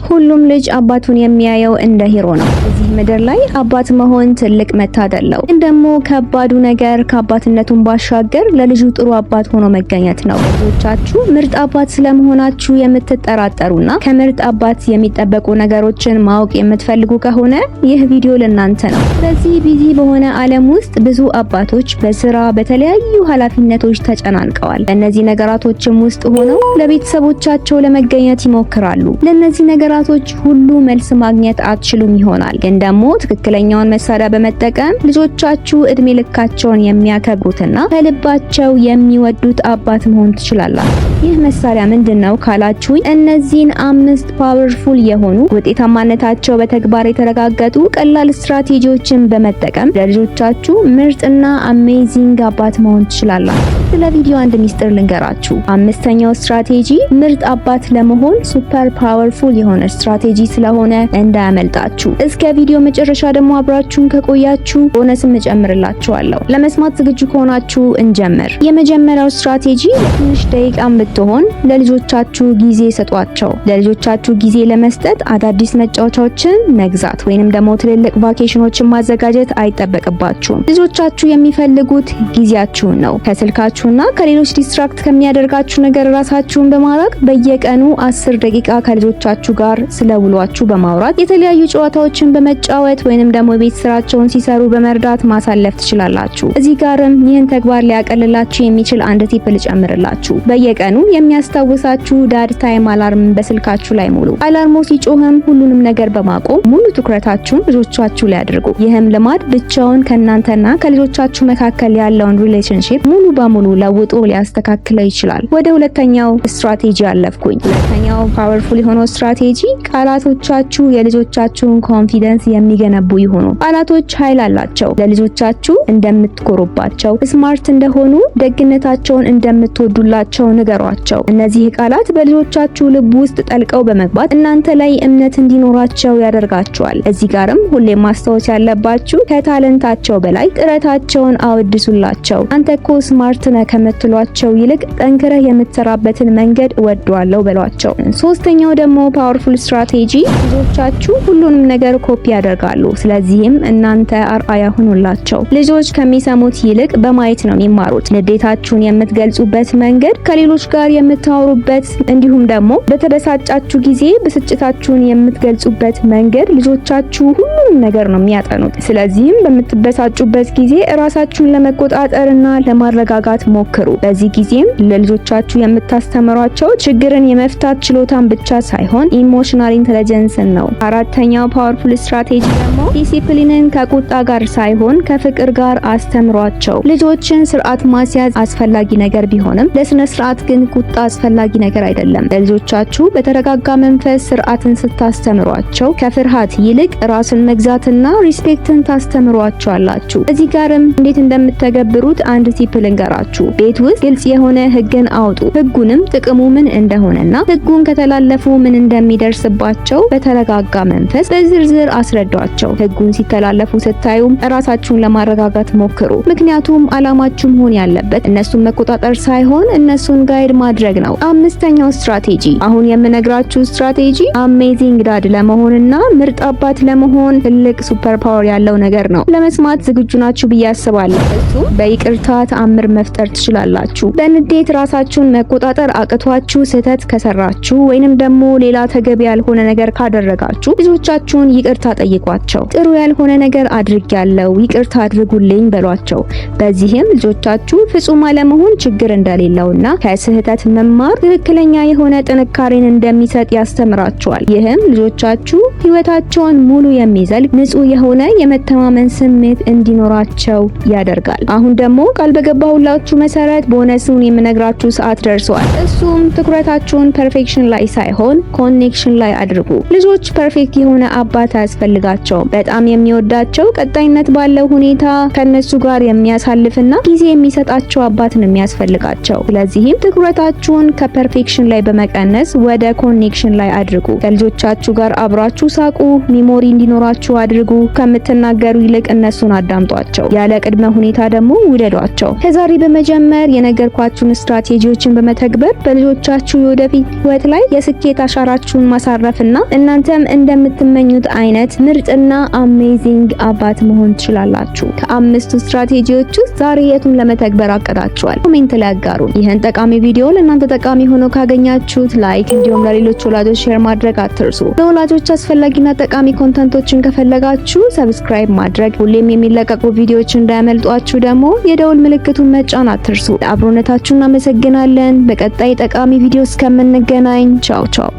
ሁሉም ልጅ አባቱን የሚያየው እንደ ሂሮ ነው። እዚህ ምድር ላይ አባት መሆን ትልቅ መታደል ነው። ግን ደግሞ ከባዱ ነገር ከአባትነቱን ባሻገር ለልጁ ጥሩ አባት ሆኖ መገኘት ነው። ልጆቻችሁ ምርጥ አባት ስለመሆናችሁ የምትጠራጠሩና ከምርጥ አባት የሚጠበቁ ነገሮችን ማወቅ የምትፈልጉ ከሆነ ይህ ቪዲዮ ለእናንተ ነው። በዚህ ቢዚ በሆነ ዓለም ውስጥ ብዙ አባቶች በስራ በተለያዩ ኃላፊነቶች ተጨናንቀዋል። በእነዚህ ነገራቶችም ውስጥ ሆነው ለቤተሰቦቻቸው ለመገኘት ይሞክራሉ። ለእነዚህ ነገራቶች ሁሉ መልስ ማግኘት አትችሉም ይሆናል። ግን ደግሞ ትክክለኛውን መሳሪያ በመጠቀም ልጆቻችሁ እድሜ ልካቸውን የሚያከብሩትና ከልባቸው የሚወዱት አባት መሆን ትችላላችሁ። ይህ መሳሪያ ምንድነው ካላችሁ እነዚህን 5 ፓወርፉል የሆኑ ውጤታማነታቸው በተግባር የተረጋገጡ ቀላል ስትራቴጂዎችን በመጠቀም ለልጆቻችሁ ምርጥና አሜዚንግ አባት መሆን ትችላላችሁ። ስለ ቪዲዮ አንድ ሚስጥር ልንገራችሁ። 5ኛው ስትራቴጂ ምርጥ አባት ለመሆን ሱፐር ፓወርፉል የሆነ ስትራቴጂ ስለሆነ እንዳያመልጣችሁ። እስከ ቪዲዮ መጨረሻ ደግሞ አብራችሁን ከቆያችሁ ቦነስም እጨምርላችኋለሁ። ለመስማት ዝግጁ ከሆናችሁ እንጀምር። የመጀመሪያው ስትራቴጂ ትንሽ ደቂቃም ብትሆን ለልጆቻችሁ ጊዜ ሰጧቸው። ለልጆቻችሁ ጊዜ ለመስጠት አዳዲስ መጫወቻዎችን መግዛት ወይንም ደግሞ ትልልቅ ቫኬሽኖችን ማዘጋጀት አይጠበቅባችሁም። ልጆቻችሁ የሚፈልጉት ጊዜያችሁን ነው። ከስልካችሁና ከሌሎች ዲስትራክት ከሚያደርጋችሁ ነገር ራሳችሁን በማራቅ በየቀኑ 10 ደቂቃ ከልጆቻችሁ ጋር ስለውሏችሁ በማውራት የተለያዩ ጨዋታዎችን በመጫወት ወይንም ደግሞ የቤት ስራቸውን ሲሰሩ በመርዳት ማሳለፍ ትችላላችሁ። እዚህ ጋርም ይህን ተግባር ሊያቀልላችሁ የሚችል አንድ ቲፕ ልጨምርላችሁ። በየቀኑ የሚያስታውሳችሁ ዳድ ታይም አላርም በስልካችሁ ላይ ሙሉ። አላርሙ ሲጮህም ሁሉንም ነገር በማቆም ሙሉ ትኩረታችሁን ልጆቻችሁ ላይ አድርጉ። ይህም ልማድ ብቻውን ከእናንተና ከልጆቻችሁ መካከል ያለውን ሪሌሽንሺፕ ሙሉ በሙሉ ለውጦ ሊያስተካክለው ይችላል። ወደ ሁለተኛው ስትራቴጂ አለፍኩኝ። ሁለተኛው ፓወርፉል የሆነው ስትራቴጂ ቃላቶቻችሁ የልጆቻችሁን ኮንፊደንስ የሚገነቡ ይሆኑ። ቃላቶች ኃይል አላቸው። ለልጆቻችሁ እንደምትኮሩባቸው፣ ስማርት እንደሆኑ፣ ደግነታቸውን እንደምትወዱላቸው ንገሯቸው። እነዚህ ቃላት በልጆቻችሁ ልብ ውስጥ ጠልቀው በመግባት እናንተ ላይ እምነት እንዲኖራቸው ያደርጋቸዋል። እዚህ ጋርም ሁሌም ማስታወስ ያለባችሁ ከታለንታቸው በላይ ጥረታቸውን አወድሱላቸው። አንተ እኮ ስማርት ነህ ከምትሏቸው ይልቅ ጠንክረህ የምትሰራበትን መንገድ እወደዋለሁ በሏቸው። ሶስተኛው ደግሞ ፓወርፉል ስትራቴጂ ልጆቻችሁ ሁሉንም ነገር ኮፒ ያደርጋሉ። ስለዚህም እናንተ አርአያ ሁኑላቸው። ልጆች ከሚሰሙት ይልቅ በማየት ነው የሚማሩት። ንዴታችሁን የምትገልጹበት መንገድ፣ ከሌሎች ጋር የምታወሩበት እንዲሁም ደግሞ በተበሳጫችሁ ጊዜ ብስጭታችሁን የምትገልጹበት መንገድ ልጆቻችሁ ሁሉንም ነገር ነው የሚያጠኑት። ስለዚህም በምትበሳጩበት ጊዜ ራሳችሁን ለመቆጣጠርና ለማረጋጋት ሞክሩ። በዚህ ጊዜም ለልጆቻችሁ የምታስተምሯቸው ችግርን የመፍታት ችሎታን ብቻ ሳይሆን ኢሞሽናል ኢንተለጀንስን ነው። አራተኛው ፓወርፉል ስትራቴጂ ደግሞ ዲሲፕሊንን ከቁጣ ጋር ሳይሆን ከፍቅር ጋር አስተምሯቸው። ልጆችን ስርዓት ማስያዝ አስፈላጊ ነገር ቢሆንም ለስነ ስርዓት ግን ቁጣ አስፈላጊ ነገር አይደለም። ለልጆቻችሁ በተረጋጋ መንፈስ ስርዓትን ስታስተምሯቸው ከፍርሃት ይልቅ ራስን መግዛትና ሪስፔክትን ታስተምሯቸዋላችሁ። እዚህ ጋርም እንዴት እንደምትተገብሩት አንድ ቲፕ ልንገራችሁ። ቤት ውስጥ ግልጽ የሆነ ህግን አውጡ። ህጉንም ጥቅሙ ምን እንደሆነና ህጉን ከተላለፉ ምን እንደሚደርስባቸው በተረጋጋ መንፈስ በዝርዝር አስረዷቸው። ህጉን ሲተላለፉ ስታዩም ራሳችሁን ለማረጋጋት ሞክሩ። ምክንያቱም አላማችሁ መሆን ያለበት እነሱን መቆጣጠር ሳይሆን እነሱን ጋይድ ማድረግ ነው። አምስተኛው ስትራቴጂ አሁን የምነግራችሁ ስትራቴጂ አሜዚንግ ዳድ ለመሆንና ምርጥ አባት ለመሆን ትልቅ ሱፐር ፓወር ያለው ነገር ነው። ለመስማት ዝግጁ ናችሁ ብዬ አስባለሁ። እሱም በይቅርታ ተአምር መፍጠር ትችላላችሁ። በንዴት ራሳችሁን መቆጣጠር አቅቷችሁ ስህተት ከሰራችሁ ወይንም ደግሞ ሌላ ተገቢ ያልሆነ ነገር ካደረጋችሁ ልጆቻችሁን ይቅርታ ጠይቋቸው። ጥሩ ያልሆነ ነገር አድርጌያለሁ ይቅርታ አድርጉልኝ በሏቸው። በዚህም ልጆቻችሁ ፍጹም አለመሆን ችግር እንደሌለውና ከስህተት መማር ትክክለኛ የሆነ ጥንካሬን እንደሚሰጥ ያስተምራቸዋል። ይህም ልጆቻችሁ ህይወታቸውን ሙሉ የሚዘልቅ ንጹህ የሆነ የመተማመን ስሜት እንዲኖራቸው ያደርጋል። አሁን ደግሞ ቃል በገባሁላችሁ መሰረት ቦነሱን የምነግራችሁ ሰዓት ደርሷል። እሱም ትኩረታችሁን ፐርፌክሽን ላይ ሳይሆን ኮኔክሽን ላይ አድርጉ። ልጆች ፐርፌክት የሆነ አባት አያስፈልጋቸውም። በጣም የሚወዳቸው ቀጣይነት ባለው ሁኔታ ከነሱ ጋር የሚያሳልፍና ጊዜ የሚሰጣቸው አባት ነው የሚያስፈልጋቸው። ስለዚህም ትኩረታችሁን ከፐርፌክሽን ላይ በመቀነስ ወደ ኮኔክሽን ላይ አድርጉ። ከልጆቻችሁ ጋር አብራችሁ ሳቁ፣ ሚሞሪ እንዲኖራችሁ አድርጉ። ከምትናገሩ ይልቅ እነሱን አዳምጧቸው። ያለ ቅድመ ሁኔታ ደግሞ ውደዷቸው። ከዛሬ በመጀመር የነገርኳችሁን ስትራቴጂዎችን በመተግበር በልጆቻችሁ የወደፊት ህይወት ላይ የስኬት አሻራችሁን ማሳረፍና እናንተም እንደምትመኙት አይነት ምርጥና አሜዚንግ አባት መሆን ትችላላችሁ። ከአምስቱ ስትራቴጂዎች ውስጥ ዛሬ የቱን ለመተግበር አቀዳችኋል? ኮሜንት ላይ አጋሩ። ይህን ጠቃሚ ቪዲዮ ለእናንተ ጠቃሚ ሆኖ ካገኛችሁት ላይክ፣ እንዲሁም ለሌሎች ወላጆች ሼር ማድረግ አትርሱ። ለወላጆች አስፈላጊና ጠቃሚ ኮንተንቶችን ከፈለጋችሁ ሰብስክራይብ ማድረግ፣ ሁሌም የሚለቀቁ ቪዲዮዎች እንዳያመልጧችሁ ደግሞ የደውል ምልክቱን መጫን አትርሱ። ለአብሮነታችሁ እናመሰግናለን። በቀጣይ ጠቃሚ ቪዲዮ እስከምንገናኝ ቻው ቻው።